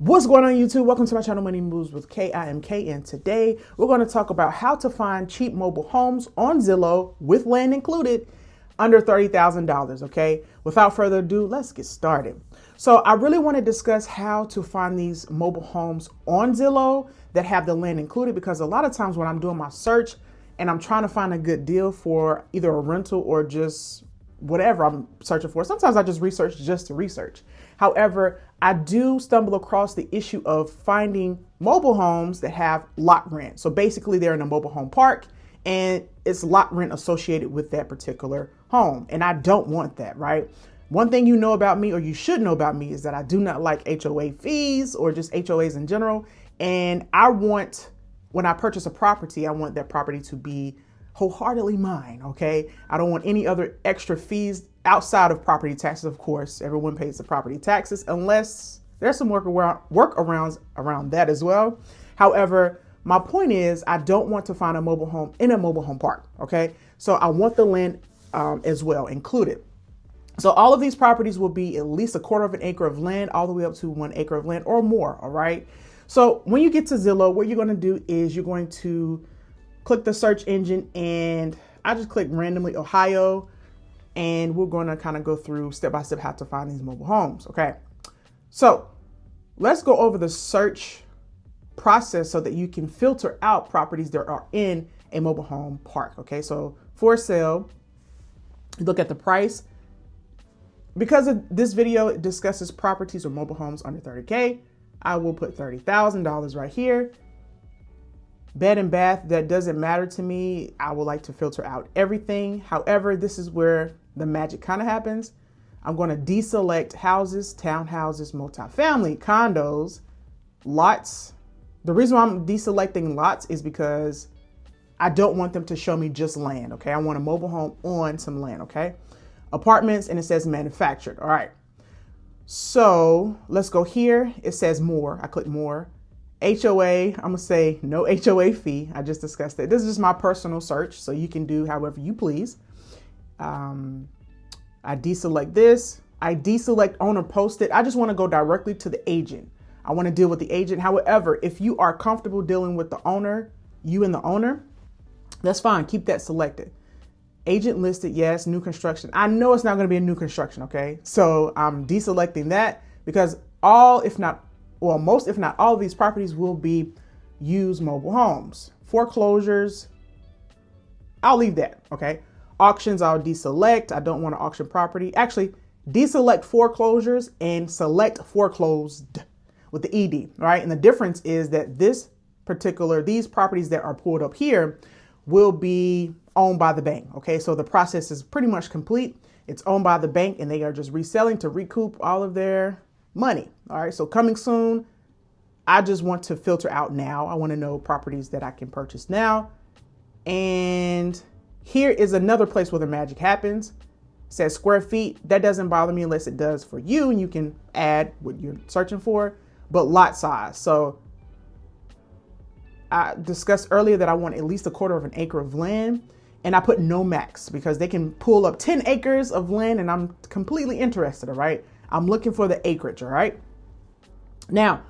What's going on YouTube? Welcome to my channel, Money Moves with K. I am K, and today we're going to talk about how to find cheap mobile homes on Zillow with land included under $30,000, okay? Without further ado, let's get started. So I really want to discuss how to find these mobile homes on Zillow that have the land included, because a lot of times when I'm doing my search and I'm trying to find a good deal for either a rental or just whatever I'm searching for, sometimes I just research just to research. However, I do stumble across the issue of finding mobile homes that have lot rent. So basically they're in a mobile home park and it's lot rent associated with that particular home. And I don't want that, right? One thing you know about me, or you should know about me, is that I do not like HOA fees or just HOAs in general. And when I purchase a property, I want that property to be wholeheartedly mine, okay? I don't want any other extra fees outside of property taxes. Of course, everyone pays the property taxes unless there's some workarounds around that as well. However, my point is I don't want to find a mobile home in a mobile home park, okay? So I want the land as well included. So all of these properties will be at least 1/4 of an acre of land, all the way up to 1 acre of land or more, all right? So when you get to Zillow, what you're gonna do is you're going to click the search engine, and I just click randomly Ohio, and we're going to kind of go through step by step how to find these mobile homes. Okay, so let's go over the search process so that you can filter out properties that are in a mobile home park. Okay, so for sale, look at the price. Because of this video, it discusses properties or mobile homes under 30K. I will put $30,000 right here. Bed and bath, that doesn't matter to me. I would like to filter out everything. However, this is where the magic kind of happens. I'm going to deselect houses, townhouses, multifamily, condos, lots. The reason why I'm deselecting lots is because I don't want them to show me just land, okay? I want a mobile home on some land, okay? Apartments, and it says manufactured. All right. So let's go here. It says more. I click more. HOA, I'm gonna say no HOA fee. I just discussed that. This is just my personal search, so you can do however you please. I deselect this. I deselect owner posted. I just want to go directly to the agent. I want to deal with the agent. However, if you are comfortable dealing with the owner, you and the owner, that's fine. Keep that selected. Agent listed, yes. New construction. I know it's not going to be a new construction, okay? So I'm deselecting that because most, if not all of these properties will be used mobile homes. Foreclosures, I'll leave that, okay? Auctions, I'll deselect. I don't want to auction property. Actually, deselect foreclosures and select foreclosed with the ED, right? And the difference is that these properties that are pulled up here will be owned by the bank, okay? So the process is pretty much complete. It's owned by the bank and they are just reselling to recoup all of their money. All right, so coming soon. I just want to filter out now. I want to know properties that I can purchase now. And here is another place where the magic happens. It says square feet. That doesn't bother me unless it does for you, and you can add what you're searching for. But lot size. So I discussed earlier that I want at least 1/4 of an acre of land, and I put no max because they can pull up 10 acres of land, and I'm completely interested. All right. I'm looking for the acreage, all right? Now,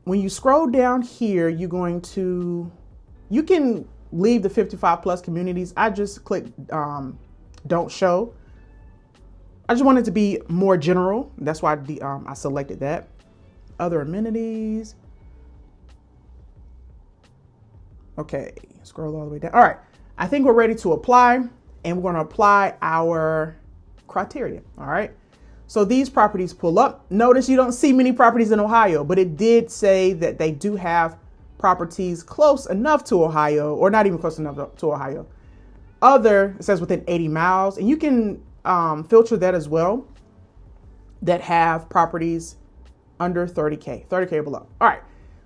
when you scroll down here, you can leave the 55 plus communities. I just click don't show. I just want it to be more general. That's why I selected that. Other amenities. Okay, scroll all the way down. All right, I think we're ready to apply, and we're gonna apply our criteria, all right? So these properties pull up. Notice you don't see many properties in Ohio, but it did say that they do have properties close enough to Ohio, or not even close enough to Ohio. It says within 80 miles, and you can filter that as well, that have properties under 30K or below. All right.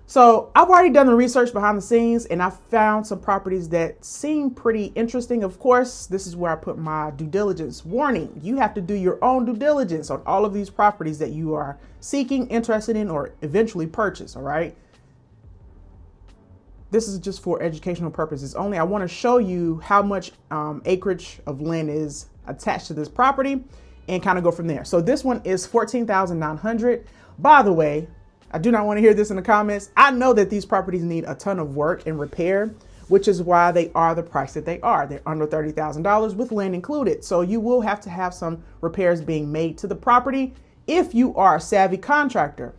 So I've already done the research behind the scenes, and I found some properties that seem pretty interesting. Of course, this is where I put my due diligence warning. You have to do your own due diligence on all of these properties that you are seeking, interested in, or eventually purchase, all right? This is just for educational purposes only. I want to show you how much acreage of land is attached to this property and kind of go from there. So this one is 14,900. By the way, I do not want to hear this in the comments. I know that these properties need a ton of work and repair, which is why they are the price that they are. They're under $30,000 with land included. So you will have to have some repairs being made to the property if you are a savvy contractor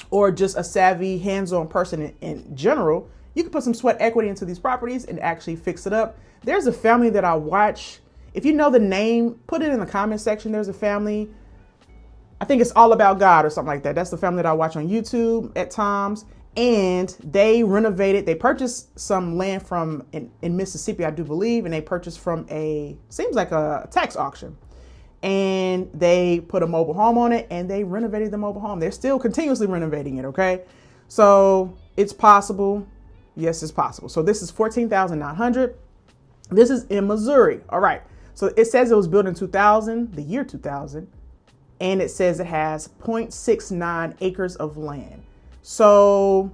or just a savvy hands-on person in general. You can put some sweat equity into these properties and actually fix it up. There's a family that I watch. If you know the name, put it in the comment section. There's a family, I think it's All About God or something like that. That's the family that I watch on YouTube at times. And they renovated, they purchased some land from in Mississippi, I do believe, and they purchased from seems like a tax auction. And they put a mobile home on it and they renovated the mobile home. They're still continuously renovating it, okay? So it's possible. Yes, it's possible. So this is $14,900. This is in Missouri. All right. So it says it was built in 2000, the year 2000, and it says it has 0.69 acres of land. So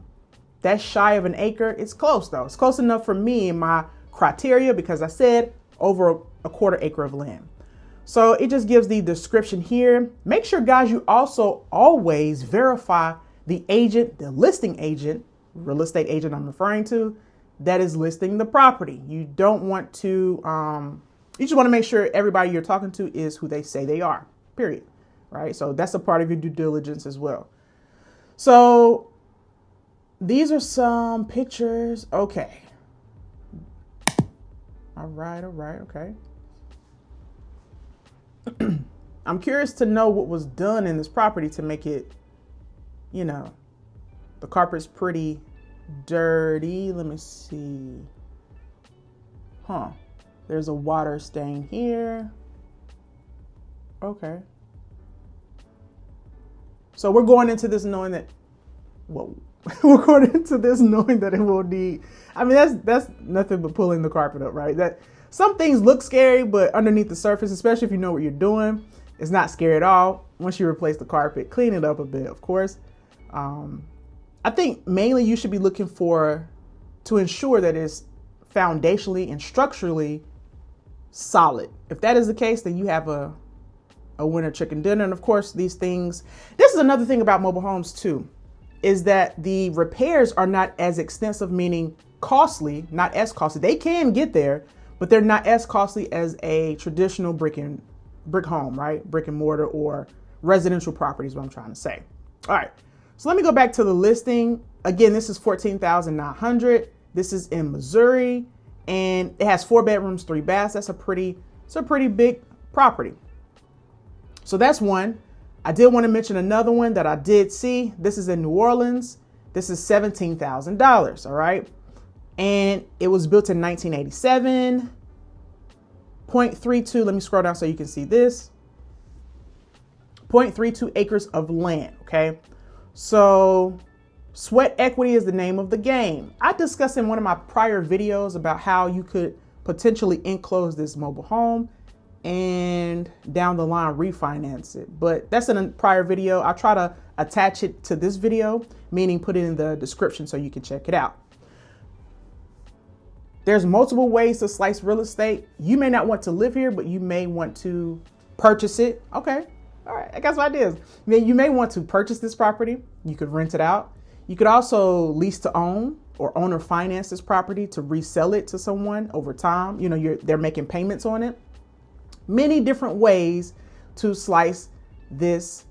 that's shy of an acre. It's close though. It's close enough for me in my criteria because I said over a quarter acre of land. So it just gives the description here. Make sure, guys, you also always verify the agent, the listing agent, real estate agent I'm referring to, that is listing the property. You don't want to, you just want to make sure everybody you're talking to is who they say they are, period. Right? So that's a part of your due diligence as well. So these are some pictures. Okay. All right. Okay. I'm curious to know what was done in this property to make it, you know, the carpet's pretty dirty. Let me see. There's a water stain here. Okay. So we're going into this knowing that, whoa, we're going into this knowing that it will need, I mean, that's nothing but pulling the carpet up, right? That some things look scary, but underneath the surface, especially if you know what you're doing, it's not scary at all. Once you replace the carpet, clean it up a bit, of course. I think mainly you should be looking to ensure that it's foundationally and structurally solid. If that is the case, then you have a winner chicken dinner. And of course, these things, this is another thing about mobile homes too, is that the repairs are not as extensive, meaning costly, not as costly. They can get there, but they're not as costly as a traditional brick home, right? Brick and mortar or residential property is what I'm trying to say. All right. So let me go back to the listing. Again, this is $14,900. This is in Missouri and it has 4 bedrooms, 3 baths. It's a pretty big property. So that's one. I did want to mention another one that I did see. This is in New Orleans. This is $17,000. All right. And it was built in 1987. 0.32. Let me scroll down so you can see this. 0.32 acres of land. Okay. So sweat equity is the name of the game. I discussed in one of my prior videos about how you could potentially enclose this mobile home and down the line refinance it. But that's in a prior video. I'll try to attach it to this video, meaning put it in the description so you can check it out. There's multiple ways to slice real estate. You may not want to live here, but you may want to purchase it. Okay. All right. I got some ideas. You may want to purchase this property. You could rent it out. You could also lease to own or owner finance this property to resell it to someone over time. You know, they're making payments on it. Many different ways to slice these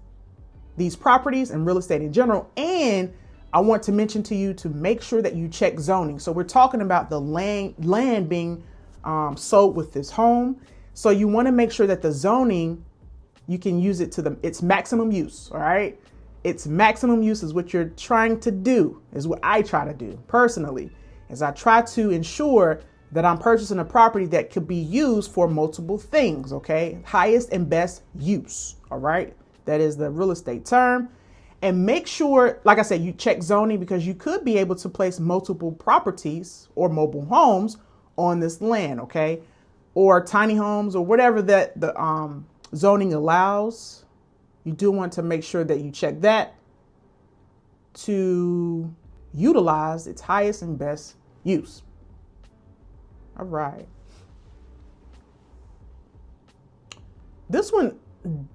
properties and real estate in general. And I want to mention to you to make sure that you check zoning. So we're talking about the land being sold with this home. So you want to make sure that the zoning, you can use it to its maximum use. All right. Its maximum use is what you're trying to do, is what I try to do personally, is I try to ensure that I'm purchasing a property that could be used for multiple things. Okay. Highest and best use. All right. That is the real estate term. And make sure, like I said, you check zoning because you could be able to place multiple properties or mobile homes on this land. Okay. Or tiny homes or whatever that the zoning allows. You do want to make sure that you check that to utilize its highest and best use. All right. This one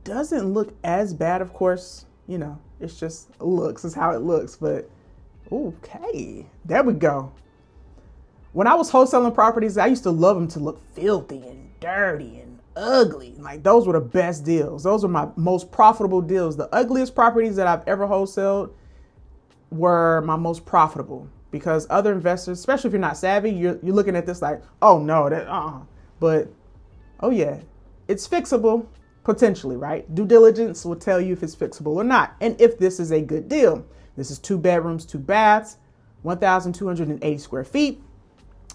doesn't look as bad, of course. You know, It's just looks, it's how it looks. But okay, there we go. When I was wholesaling properties, I used to love them to look filthy and dirty and ugly. Like those were the best deals. Those were my most profitable deals. The ugliest properties that I've ever wholesaled were my most profitable, because other investors, especially if you're not savvy, you're looking at this like, oh no, but oh yeah, it's fixable potentially, right? Due diligence will tell you if it's fixable or not, and if this is a good deal. This is 2 bedrooms, 2 baths, 1,280 square feet,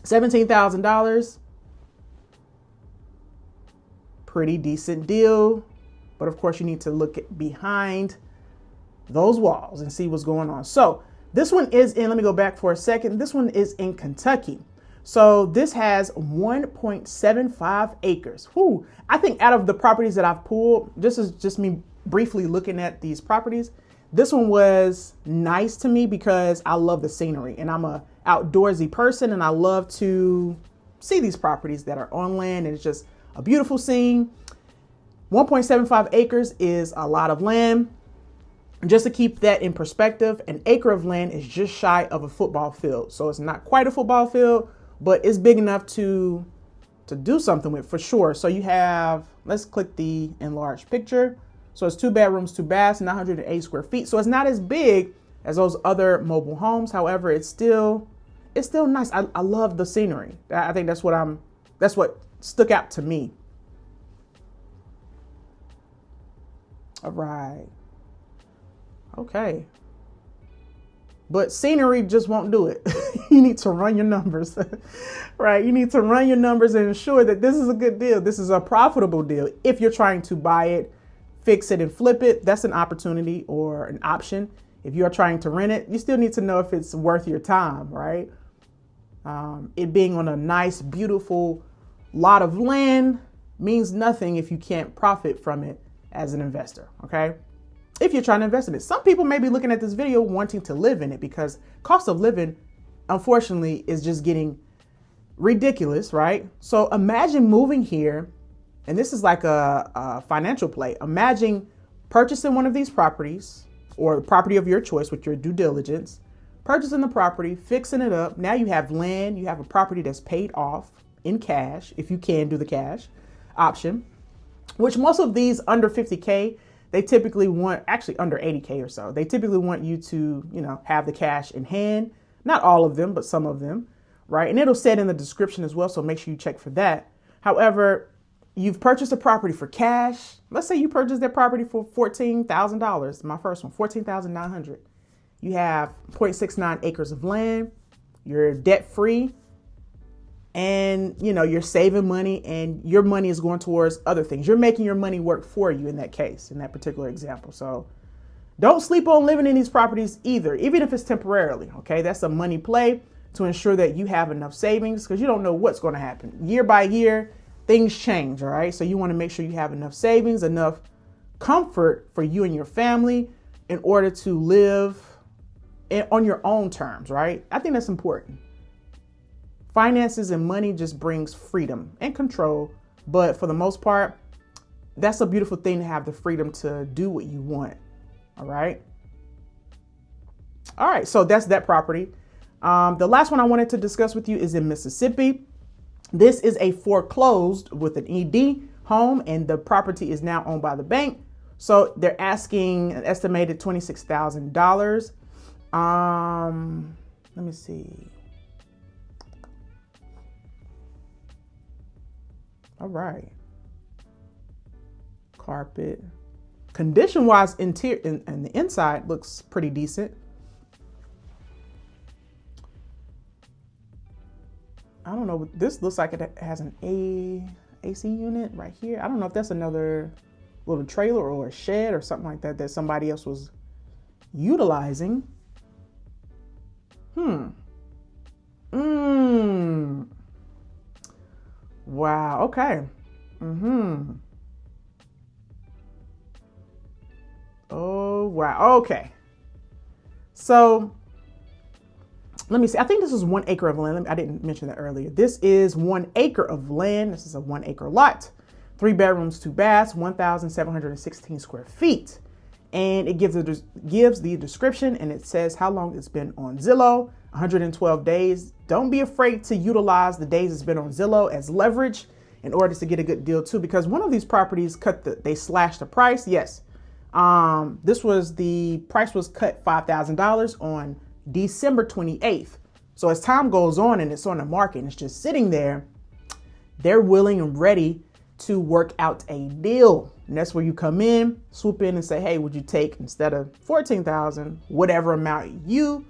$17,000. Pretty decent deal, but of course you need to look behind those walls and see what's going on. So this one is in, let me go back for a second. This one is in Kentucky. So this has 1.75 acres. Whew. I think out of the properties that I've pulled, this is just me briefly looking at these properties, this one was nice to me because I love the scenery and I'm a outdoorsy person and I love to see these properties that are on land, and it's just a beautiful scene. 1.75 acres is a lot of land. Just to keep that in perspective, an acre of land is just shy of a football field. So it's not quite a football field, but it's big enough to do something with for sure. So you have, let's click the enlarged picture. So it's 2 bedrooms, 2 baths, 980 square feet. So it's not as big as those other mobile homes. However, it's still nice. I love the scenery. I think that's what stuck out to me. All right. Okay. But scenery just won't do it. You need to run your numbers, right? You need to run your numbers and ensure that this is a good deal. This is a profitable deal. If you're trying to buy it, fix it, and flip it, that's an opportunity or an option. If you are trying to rent it, you still need to know if it's worth your time, right? It being on a nice, beautiful lot of land means nothing if you can't profit from it as an investor, okay? If you're trying to invest in it. Some people may be looking at this video wanting to live in it because cost of living, unfortunately, is just getting ridiculous, right? So imagine moving here, and this is like a financial play. Imagine purchasing one of these properties or the property of your choice with your due diligence, purchasing the property, fixing it up. Now you have land, you have a property that's paid off in cash, if you can do the cash option, which most of these under 50K, they typically want, actually under 80K or so, they typically want you to, have the cash in hand. Not all of them, but some of them, right? And it'll say it in the description as well, so make sure you check for that. However, you've purchased a property for cash. Let's say you purchased that property for $14,000. My first one, $14,900. You have 0.69 acres of land. You're debt free. And, you're saving money, and your money is going towards other things. You're making your money work for you in that case, in that particular example. So don't sleep on living in these properties either, even if it's temporarily. Okay, that's a money play to ensure that you have enough savings, because you don't know what's going to happen. Year by year, things change. All right. So you want to make sure you have enough savings, enough comfort for you and your family in order to live on your own terms. Right. I think that's important. Finances and money just brings freedom and control. But for the most part, that's a beautiful thing to have the freedom to do what you want. All right. All right. So that's that property. The last one I wanted to discuss with you is in Mississippi. This is a foreclosed with an ED home, and the property is now owned by the bank. So they're asking an estimated $26,000. Let me see. All right. Carpet. Condition wise, interior and the inside looks pretty decent. I don't know. This looks like it has an AC unit right here. I don't know if that's another little trailer or a shed or something like that somebody else was utilizing. Wow. Okay. Oh, wow. Okay. So let me see. I think this is 1 acre of land. I didn't mention that earlier. This is 1 acre of land. This is a 1 acre lot. 3 bedrooms, 2 baths, 1,716 square feet. and it gives the description, and it says how long it's been on Zillow, 112 days. Don't be afraid to utilize the days it's been on Zillow as leverage in order to get a good deal too, because one of these properties they slashed the price. Yes. The price was cut $5,000 on December 28th. So as time goes on and it's on the market and it's just sitting there, they're willing and ready to work out a deal. And that's where you come in, swoop in and say, hey, would you take, instead of 14,000, whatever amount you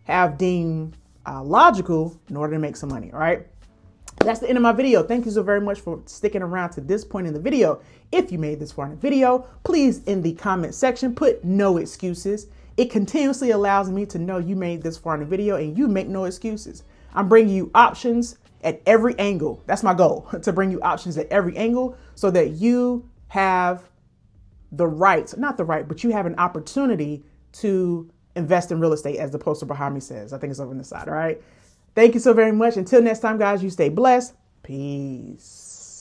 have deemed logical in order to make some money. All right. That's the end of my video. Thank you so very much for sticking around to this point in the video. If you made this far in the video, please in the comment section, put no excuses. It continuously allows me to know you made this far in the video and you make no excuses. I'm bringing you options at every angle. That's my goal, to bring you options at every angle so that you have the right, not the right, but you have an opportunity to invest in real estate, as the poster behind me says. I think it's over on the side. All right. Thank you so very much. Until next time, guys, you stay blessed. Peace.